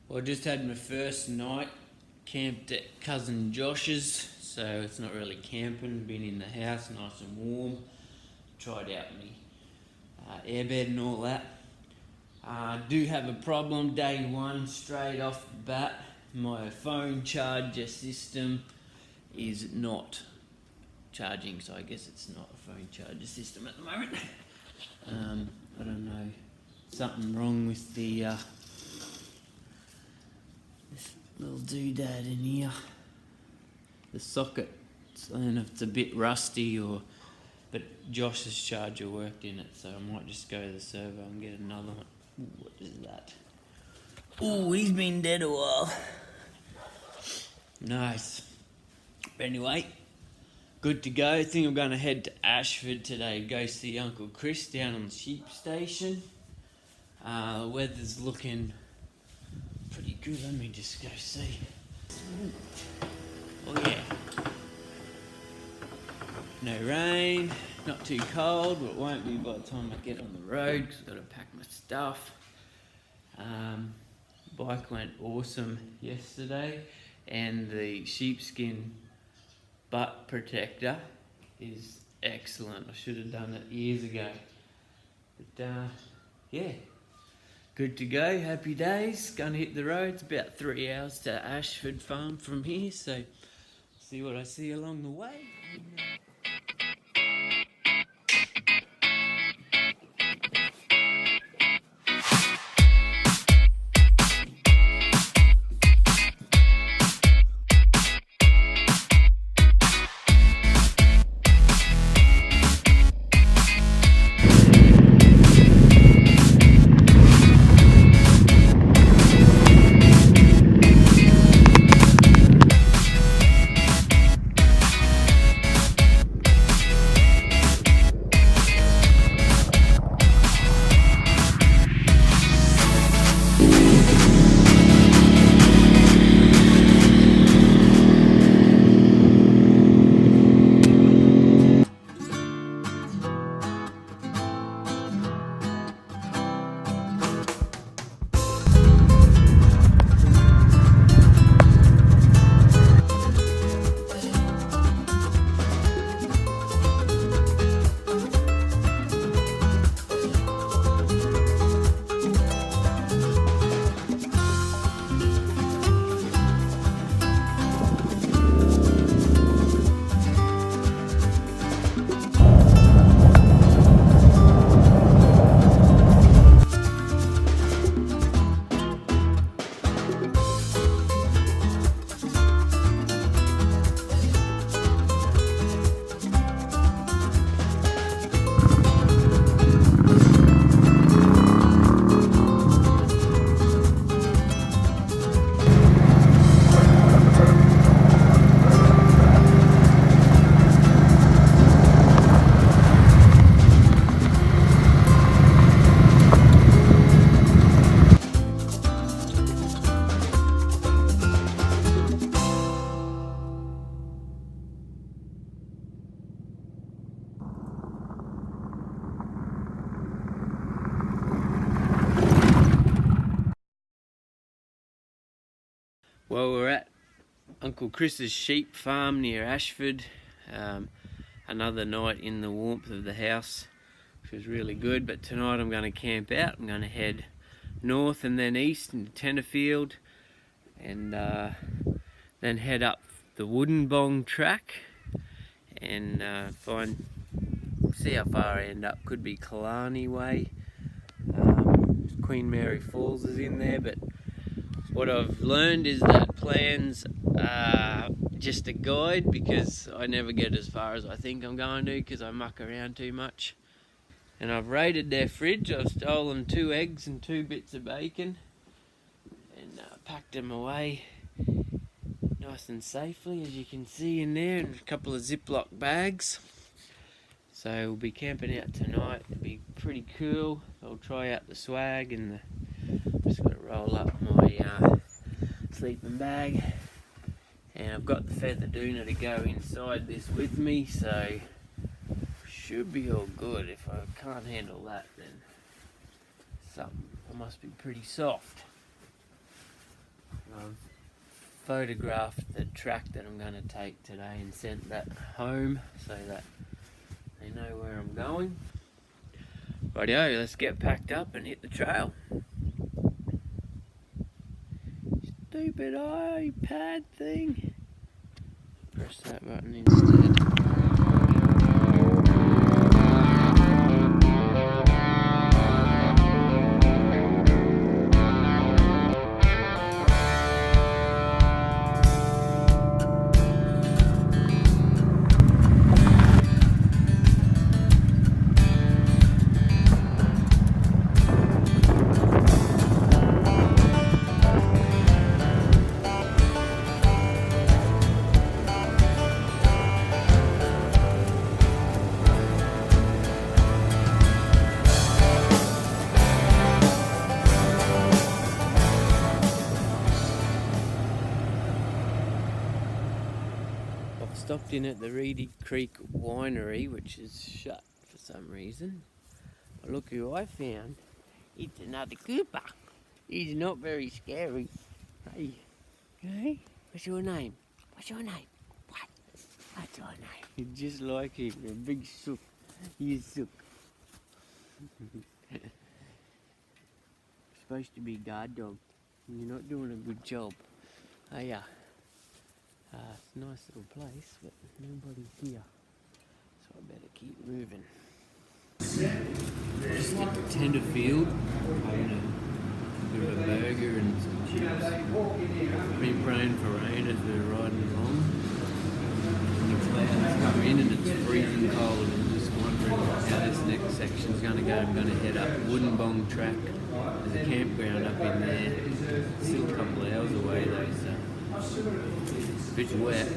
Well, I just had my first night, camped at cousin Josh's, so it's not really camping, been in the house nice and warm, tried out my airbed and all that. Do have a problem day one straight off the bat. My phone charger system is not charging, so I guess it's not a phone charger system at the moment. I don't know, something wrong with the this little doodad in here, the socket. I don't know if it's a bit rusty but Josh's charger worked in it, so I might just go to the servo and get another one. Ooh, what is that? Oh, he's been dead a while. Nice. But anyway, good to go. I think I'm going to head to Ashford today, go see Uncle Chris down on the sheep station. The weather's looking pretty good. Let me just go see. Oh yeah. No rain, not too cold, but it won't be by the time I get on the road because I've got to pack my stuff. Bike went awesome yesterday, and the sheepskin butt protector is excellent. I should have done it years ago. But yeah, good to go, happy days. Gonna hit the road. It's about 3 hours to Ashford Farm from here, so see what I see along the way. Well, we're at Uncle Chris's sheep farm near Ashford. Another night in the warmth of the house, which was really good. But tonight I'm going to camp out. I'm going to head north and then east into Tenterfield, and then head up the Woodenbong track and see how far I end up. Could be Killarney way. Queen Mary Falls is in there, but what I've learned is that plans are just a guide, because I never get as far as I think I'm going to because I muck around too much. And I've raided their fridge. I've stolen 2 eggs and 2 bits of bacon and packed them away nice and safely, as you can see in there, in a couple of Ziploc bags. So we'll be camping out tonight. It'll be pretty cool. I'll try out the swag, and just got to roll up my sleeping bag, and I've got the feather doona to go inside this with me, so should be all good. If I can't handle that, then something must be pretty soft. I've photographed the track that I'm going to take today and sent that home so that they know where I'm going. Rightio, let's get packed up and hit the trail. Stupid iPad thing. Press that button instead. Stopped in at the Reedy Creek Winery, which is shut for some reason. But look who I found. It's another Cooper. He's not very scary. Hey, hey, what's your name? What's your name? What? What's your name? You're just like him, you're a big sook. You sook. You're supposed to be a guard dog. And you're not doing a good job. Oh yeah. It's a nice little place, but nobody's here, so I better keep moving. Just at Tenterfield, having a bit of a burger and some chips. Been praying for rain as we're riding along. And the clouds come in and it's freezing cold, and just wondering how this next section's going to go. I'm going to head up Woodenbong track. There's a campground up in there. Still a couple of hours away though, so it's a bit wet.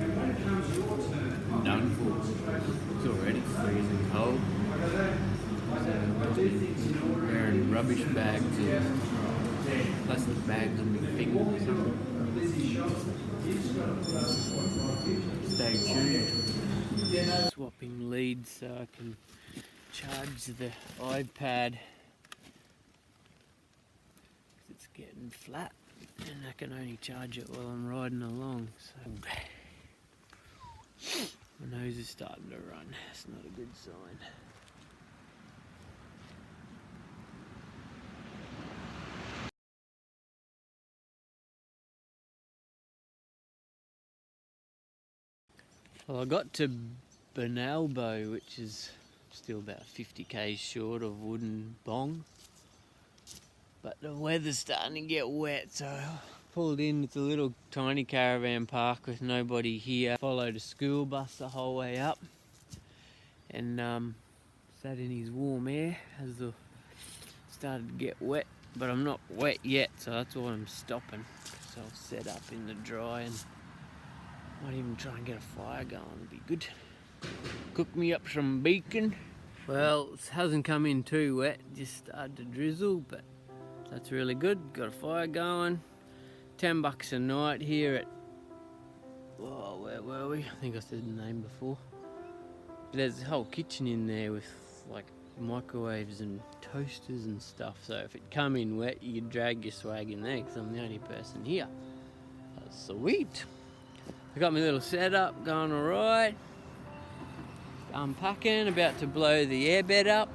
I'm done for. It's already freezing cold. So wearing rubbish bags or plastic bags on my fingers or something. Stay tuned. Swapping leads so I can charge the iPad. It's getting flat. And I can only charge it while I'm riding along, so my nose is starting to run. It's not a good sign. Well, I got to Bonalbo, which is still about 50 k's short of Woodenbong. But the weather's starting to get wet, so I pulled in. It's a little tiny caravan park with nobody here. Followed a school bus the whole way up and sat in his warm air as it started to get wet. But I'm not wet yet, so that's why I'm stopping. So I'll set up in the dry and might even try and get a fire going. It'd be good. Cook me up some bacon. Well, it hasn't come in too wet, just started to drizzle, but that's really good. Got a fire going. $10 a night here at, oh, where were we? I think I said the name before. But there's a whole kitchen in there with like microwaves and toasters and stuff. So if it come in wet, you could drag your swag in there because I'm the only person here. That's sweet. I got my little setup going alright. Unpacking, about to blow the airbed up.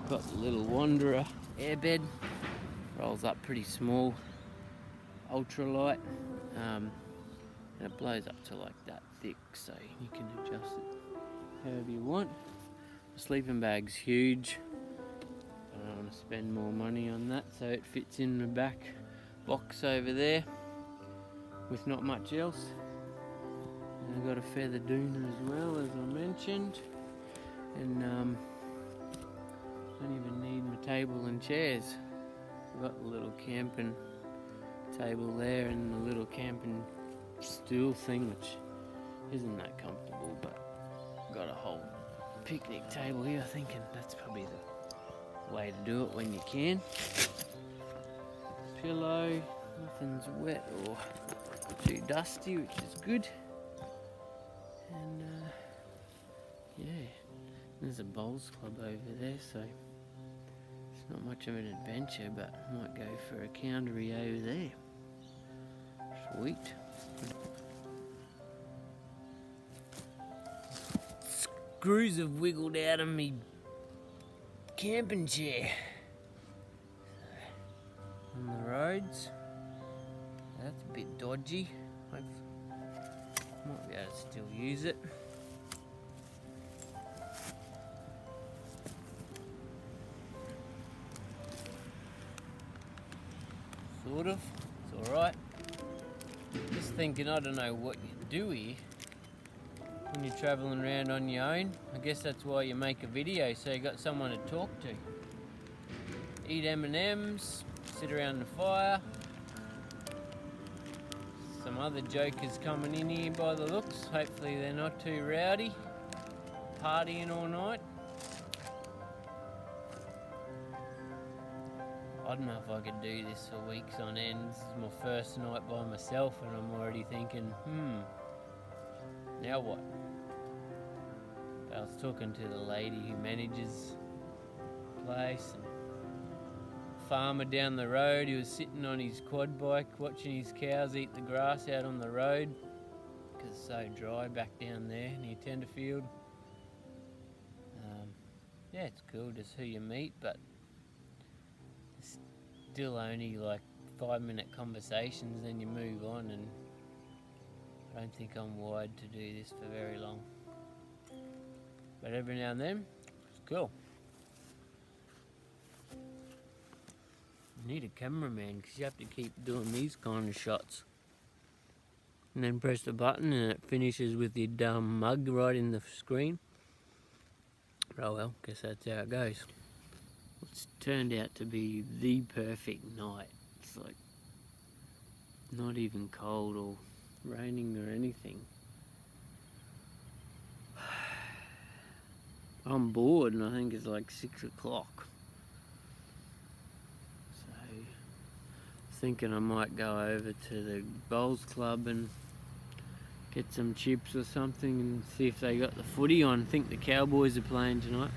Got the little Wanderer airbed. Rolls up pretty small, ultralight, and it blows up to like that thick, so you can adjust it however you want. The sleeping bag's huge. I don't want to spend more money on that, so it fits in the back box over there with not much else. And I've got a feather dune as well, as I mentioned, and don't even need my table and chairs. I've got the little camping table there and the little camping stool thing, which isn't that comfortable, but I've got a whole picnic table here, thinking that's probably the way to do it when you can. Pillow, nothing's wet or too dusty, which is good. And yeah, there's a bowls club over there, so it's not much of an adventure, but I might go for a countery over there. Sweet. Screws have wiggled out of me camping chair. So, on the roads. That's a bit dodgy. Might be able to still use it. Sort of. It's alright. Just thinking, I don't know what you do here when you're travelling around on your own. I guess that's why you make a video, so you got someone to talk to. Eat M&Ms, sit around the fire. Some other jokers coming in here by the looks. Hopefully they're not too rowdy. Partying all night. I don't know if I could do this for weeks on end. This is my first night by myself and I'm already thinking, now what? I was talking to the lady who manages the place, and farmer down the road. He was sitting on his quad bike watching his cows eat the grass out on the road because it's so dry back down there near Tenterfield. Yeah, it's cool just who you meet, but it's still only like 5-minute conversations, then you move on, and I don't think I'm wired to do this for very long. But every now and then, it's cool. You need a cameraman because you have to keep doing these kind of shots. And then press the button and it finishes with your dumb mug right in the screen. Oh well, guess that's how it goes. It's turned out to be the perfect night. It's like not even cold or raining or anything. I'm bored and I think it's like 6 o'clock. So, thinking I might go over to the bowls club and get some chips or something and see if they got the footy on. I think the Cowboys are playing tonight.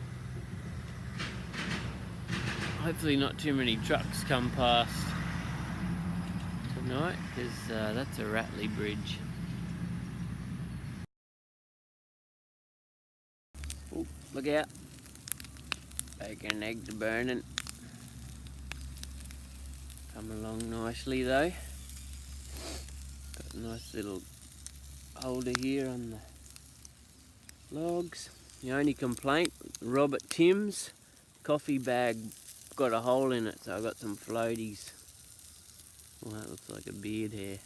Hopefully not too many trucks come past tonight because that's a Ratley bridge. Oh, look out. Bacon and eggs are burning. Come along nicely though. Got a nice little holder here on the logs. The only complaint, Robert Tim's coffee bag got a hole in it, so I got some floaties. Well, that looks like a beard hair.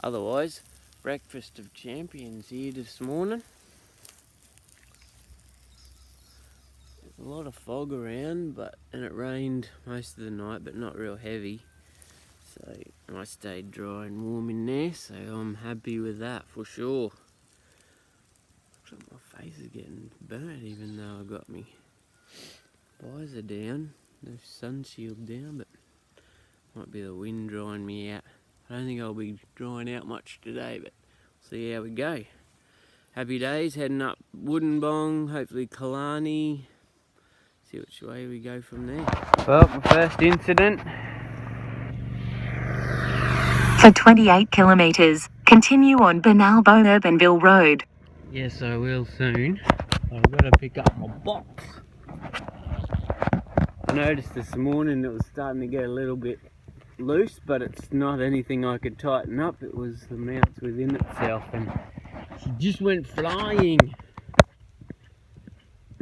Otherwise, breakfast of champions here this morning. There's a lot of fog around, and it rained most of the night, but not real heavy. So I stayed dry and warm in there, so I'm happy with that for sure. Looks like my face is getting burnt even though I got me visor down, no sun shield down, but might be the wind drying me out. I don't think I'll be drying out much today, but we'll see how we go. Happy days, heading up Woodenbong, hopefully Killarney. See which way we go from there. Well, my first incident. For 28 kilometres, continue on Boulevard Road. Yes, I will soon. I've got to pick up my box. I noticed this morning it was starting to get a little bit loose, but it's not anything I could tighten up. It was the mounts within itself, and she just went flying.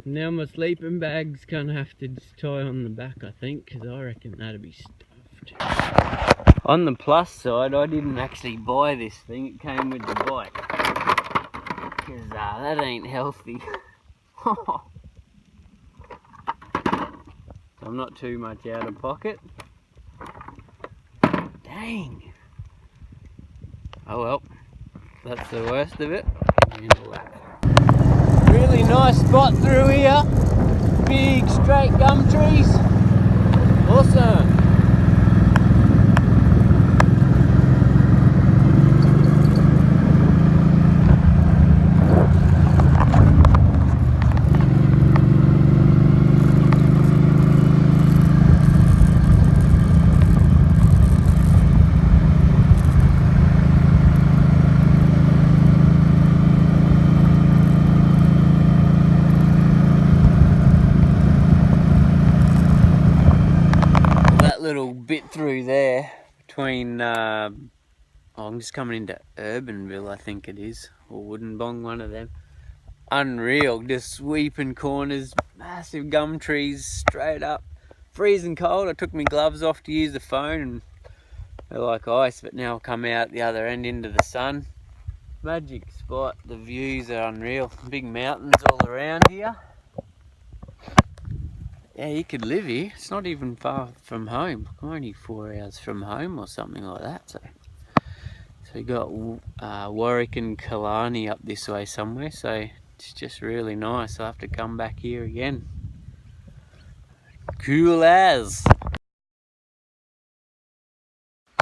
Now my sleeping bag's gonna have to just tie on the back, I think, because I reckon that'll be stuffed. On the plus side, I didn't actually buy this thing, it came with the bike. Because that ain't healthy. I'm not too much out of pocket. Dang. Oh well, that's the worst of it. Really nice spot through here. Big straight gum trees. Awesome. bit through there between, I'm just coming into Urbanville, I think it is, or Woodenbong, one of them. Unreal, just sweeping corners, massive gum trees straight up, freezing cold. I took my gloves off to use the phone and they're like ice, but now I'll come out the other end into the sun. Magic spot, the views are unreal. Big mountains all around here. Yeah, you could live here. It's not even far from home. I'm only 4 hours from home or something like that. So you got Warwick and Killarney up this way somewhere. So it's just really nice. I'll have to come back here again. Cool as.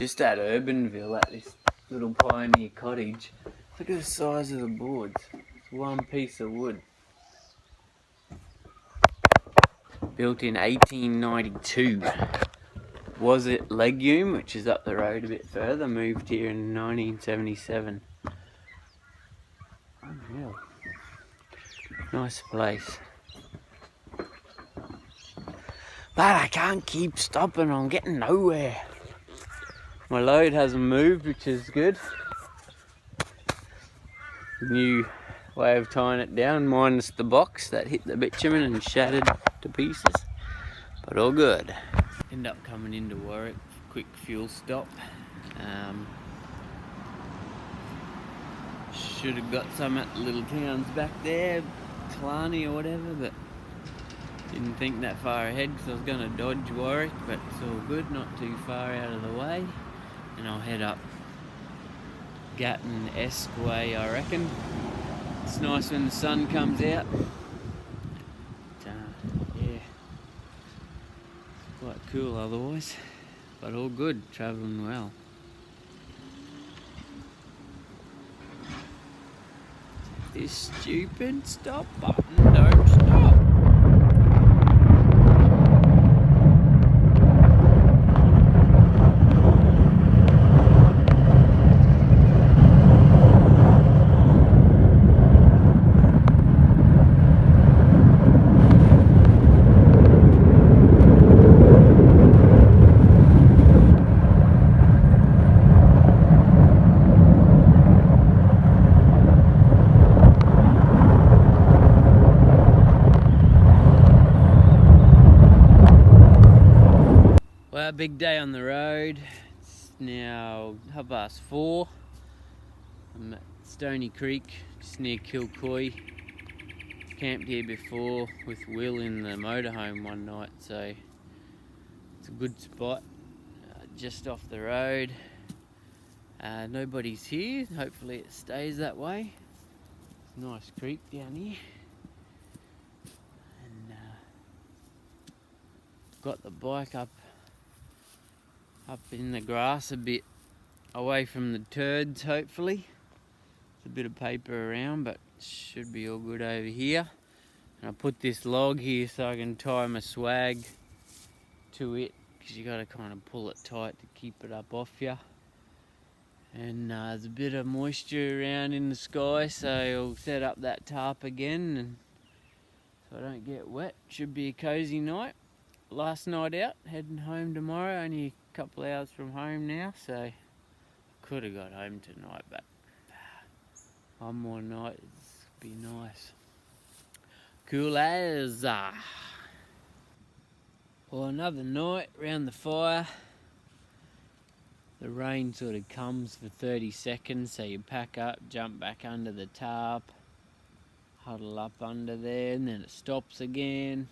Just at Urbanville, at this little pioneer cottage. Look at the size of the boards. It's one piece of wood. Built in 1892. Was it Legume, which is up the road a bit further, moved here in 1977. Unreal. Nice place. But I can't keep stopping, I'm getting nowhere. My load hasn't moved, which is good. New way of tying it down, minus the box that hit the bitumen and shattered to pieces. But all good. End up coming into Warwick, quick fuel stop. Should have got some at the little towns back there, Killarney or whatever, but didn't think that far ahead because I was going to dodge Warwick, but it's all good, not too far out of the way. And I'll head up Gatton-esque way, I reckon. It's nice when the sun comes out. But, yeah, it's quite cool otherwise, but all good, travelling well. This stupid stop button don't stop. Well, big day on the road. It's now 4:30. I'm at Stony Creek, just near Kilcoy. Camped here before with Will in the motorhome one night, so it's a good spot. Just off the road. Nobody's here. Hopefully it stays that way. Nice creek down here. And got the bike up in the grass a bit, away from the turds hopefully. There's a bit of paper around, but should be all good over here. And I put this log here so I can tie my swag to it, because you got to kind of pull it tight to keep it up off you. And there's a bit of moisture around in the sky, so I'll set up that tarp again and so I don't get wet. Should be a cozy night. Last night out, heading home tomorrow, only a couple hours from home now, so I could have got home tonight, but one more night would be nice. Cool as. Well, another night round the fire. The rain sort of comes for 30 seconds, so you pack up, jump back under the tarp, huddle up under there, and then it stops again.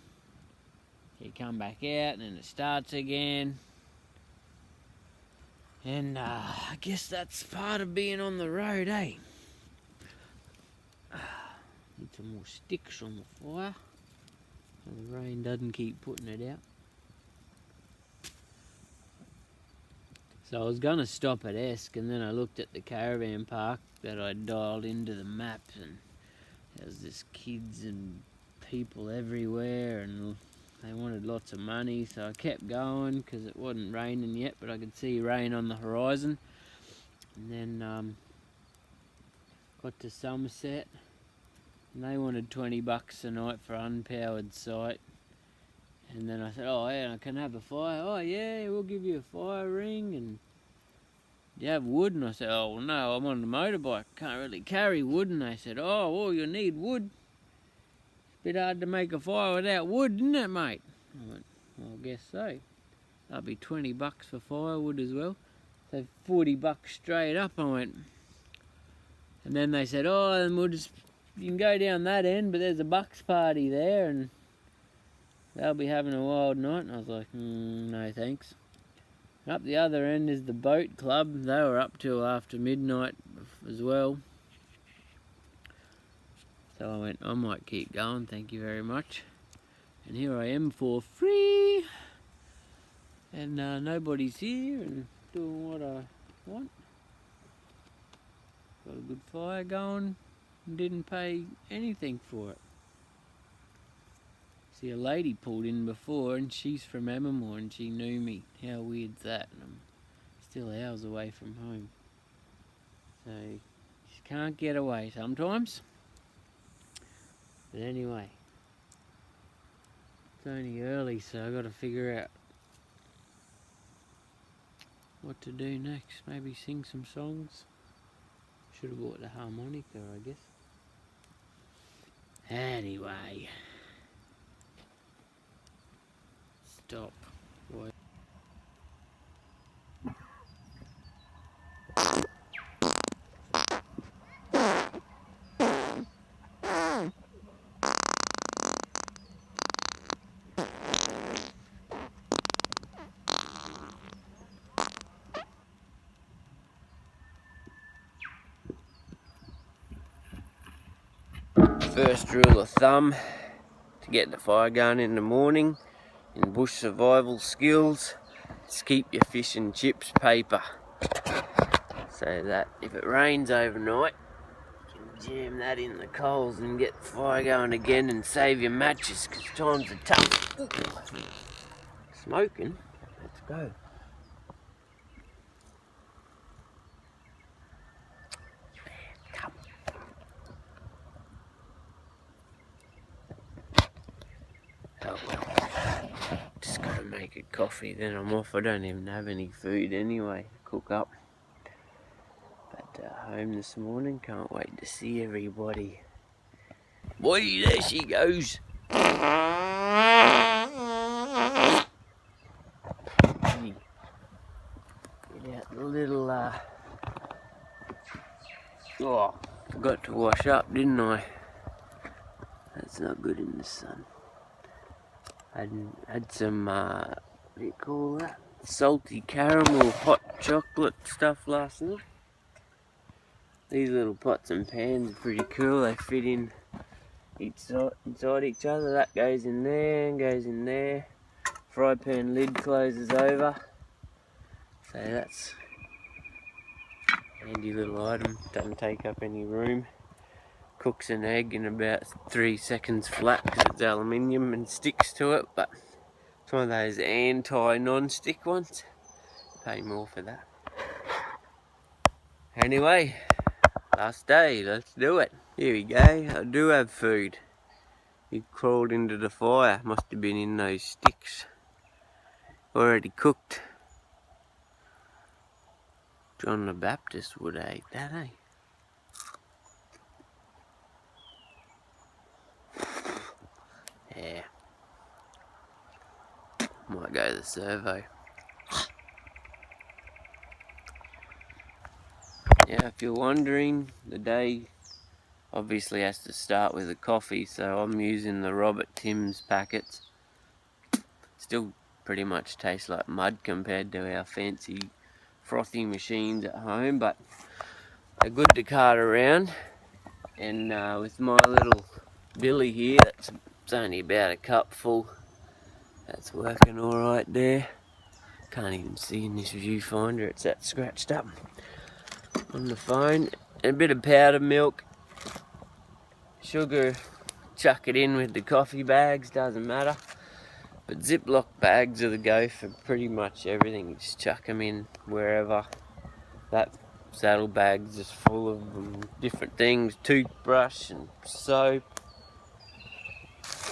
You come back out and then it starts again. And I guess that's part of being on the road, eh? Need some more sticks on the fire so the rain doesn't keep putting it out. So I was going to stop at Esk, and then I looked at the caravan park that I dialed into the maps, and there's just kids and people everywhere, and they wanted lots of money, so I kept going because it wasn't raining yet, but I could see rain on the horizon. And then got to Somerset, and they wanted $20 a night for unpowered site. And then I said, oh yeah, I can have a fire. Oh yeah, we'll give you a fire ring. And do you have wood? And I said, oh well, no, I'm on the motorbike, can't really carry wood. And they said, oh well, you need wood. It's a bit hard to make a fire without wood, isn't it, mate? I went, well, I guess so. That'll be $20 for firewood as well. So $40 straight up, I went. And then they said, oh, and you can go down that end, but there's a Bucks party there, and they'll be having a wild night. And I was like, no thanks. And up the other end is the boat club. They were up till after midnight as well. So I went, I might keep going, thank you very much. And here I am for free. And nobody's here and doing what I want. Got a good fire going and didn't pay anything for it. See, a lady pulled in before and she's from Ammermoor and she knew me. How weird's that? And I'm still hours away from home. So, you just can't get away sometimes. But anyway, it's only early, so I've got to figure out what to do next. Maybe sing some songs. Should have bought the harmonica, I guess. Anyway. Stop. Boy. First rule of thumb to get the fire going in the morning in bush survival skills is keep your fish and chips paper, so that if it rains overnight you can jam that in the coals and get the fire going again and save your matches, because times are tough. Ooh. Smoking, let's go. Oh well, just gotta make a coffee, then I'm off. I don't even have any food anyway to cook up. But home this morning, can't wait to see everybody. Boy, there she goes. Get out the little, oh, forgot to wash up, didn't I? That's not good in the sun. I had some, what do you call that? Salty caramel hot chocolate stuff last night. These little pots and pans are pretty cool. They fit in inside each other. That goes in there and goes in there. Fry pan lid closes over. So that's a handy little item. Doesn't take up any room. Cooks an egg in about 3 seconds flat because it's aluminium and sticks to it, but it's one of those anti-non-stick ones. Pay more for that. Anyway, last day, let's do it. Here we go, I do have food. He crawled into the fire, must have been in those sticks. Already cooked. John the Baptist would have ate that, eh? Yeah. Might go to the servo. Yeah, if you're wondering, the day obviously has to start with a coffee, so I'm using the Robert Timms packets. Still pretty much tastes like mud compared to our fancy frothy machines at home, but they're good to cart around. And with my little billy here, it's only about a cup full. That's working alright there. Can't even see in this viewfinder, it's that scratched up on the phone. And a bit of powdered milk, sugar, chuck it in with the coffee bags, doesn't matter. But Ziploc bags are the go for pretty much everything. You just chuck them in wherever. That saddlebag's just full of different things, toothbrush and soap.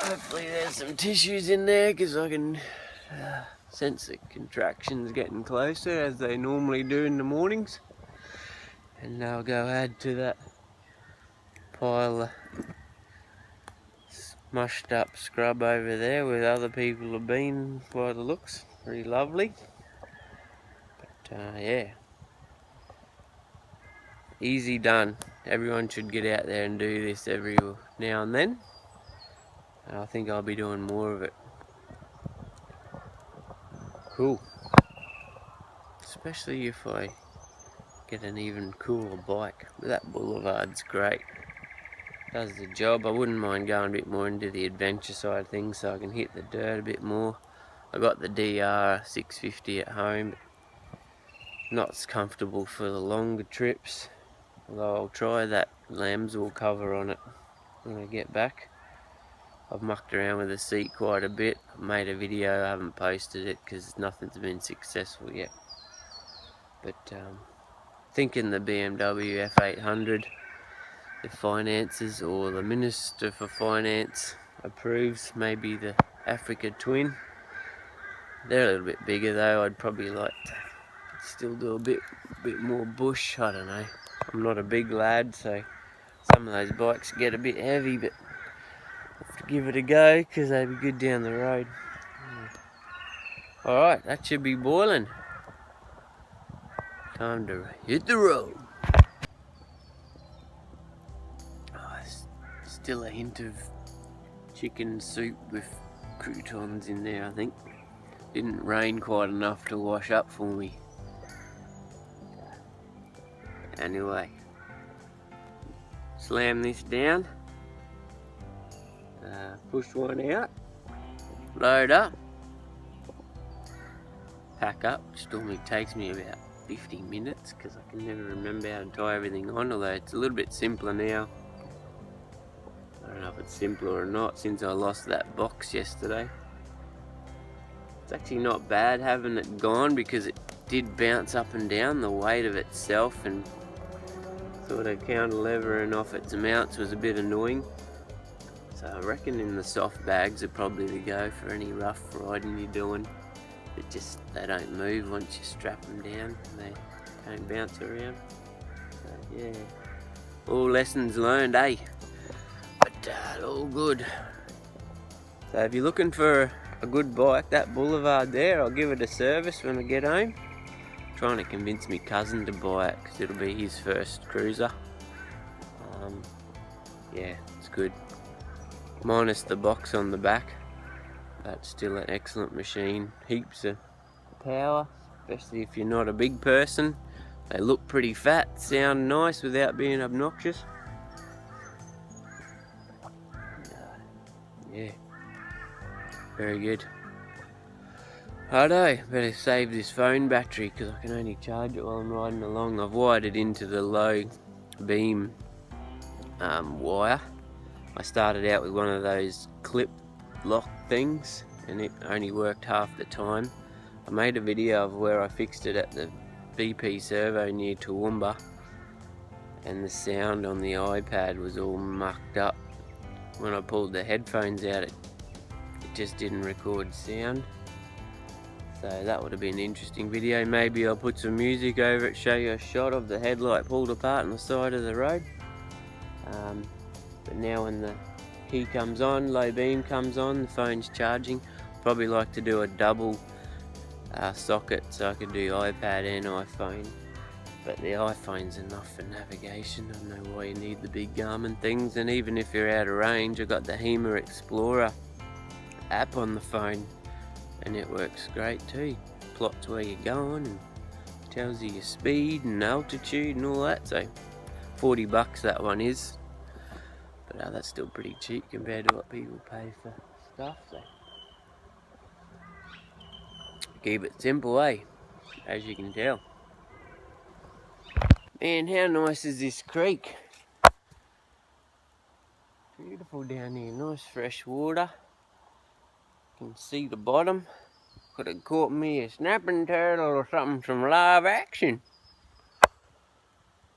Hopefully there's some tissues in there because I can sense the contractions getting closer as they normally do in the mornings. And I'll go add to that pile of mushed up scrub over there where other people have been by the looks. Pretty lovely. But yeah, easy done. Everyone should get out there and do this every now and then. I think I'll be doing more of it. Cool. Especially if I get an even cooler bike. That Boulevard's great. Does the job. I wouldn't mind going a bit more into the adventure side of things so I can hit the dirt a bit more. I got the DR 650 at home. Not as comfortable for the longer trips. Although I'll try that lambswool cover on it when I get back. I've mucked around with the seat quite a bit. I made a video, I haven't posted it because nothing's been successful yet. But thinking the BMW F800, the finances or the Minister for Finance approves, maybe the Africa Twin. They're a little bit bigger though. I'd probably like to still do a bit more bush. I don't know. I'm not a big lad, so some of those bikes get a bit heavy, but I have to give it a go because they'd be good down the road. Alright, that should be boiling. Time to hit the road. Still a hint of chicken soup with croutons in there, I think. Didn't rain quite enough to wash up for me. Anyway, slam this down, push one out, load up, pack up, which normally takes me about 50 minutes because I can never remember how to tie everything on, although it's a little bit simpler now. I don't know if it's simpler or not since I lost that box yesterday. It's actually not bad having it gone because it did bounce up and down. The weight of itself and sort of counter levering off its mounts was a bit annoying. So I reckon in the soft bags are probably the go for any rough riding you're doing. They don't move once you strap them down. They don't bounce around. So yeah, all lessons learned, eh? But all good. So if you're looking for a good bike, that Boulevard there, I'll give it a service when I get home. I'm trying to convince my cousin to buy it because it'll be his first cruiser. Yeah, it's good. Minus the box on the back, but still an excellent machine. Heaps of power, especially if you're not a big person. They look pretty fat, sound nice without being obnoxious. Yeah, very good. Righto, better save this phone battery because I can only charge it while I'm riding along. I've wired it into the low beam wire. I started out with one of those clip lock things and it only worked half the time. I made a video of where I fixed it at the BP servo near Toowoomba, and the sound on the iPad was all mucked up. When I pulled the headphones out, it just didn't record sound. So that would have been an interesting video. Maybe I'll put some music over it, show you a shot of the headlight pulled apart on the side of the road. But now when the key comes on, low beam comes on, the phone's charging. Probably like to do a double socket so I could do iPad and iPhone. But the iPhone's enough for navigation. I don't know why you need the big Garmin things. And even if you're out of range, I've got the HEMA Explorer app on the phone and it works great too. Plots where you're going and tells you your speed and altitude and all that. So $40 that one is. But that's still pretty cheap compared to what people pay for stuff. So keep it simple, eh? As you can tell. Man, how nice is this creek? Beautiful down here, nice fresh water. You can see the bottom. Could have caught me a snapping turtle or something from live action.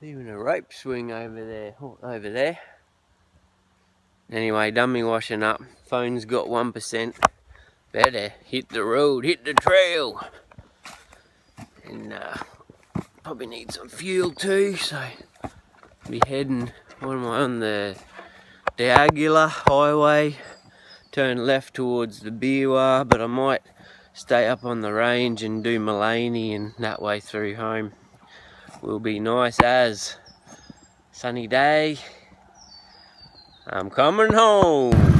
Even a rope swing over there. Anyway, done me washing up. Phone's got 1%. Better hit the road, hit the trail. And probably need some fuel too, so be heading, what am I on, the Diagular highway. Turn left towards the Biwa, but I might stay up on the range and do Mullaney and that way through home. Will be nice as. Sunny day. I'm coming home.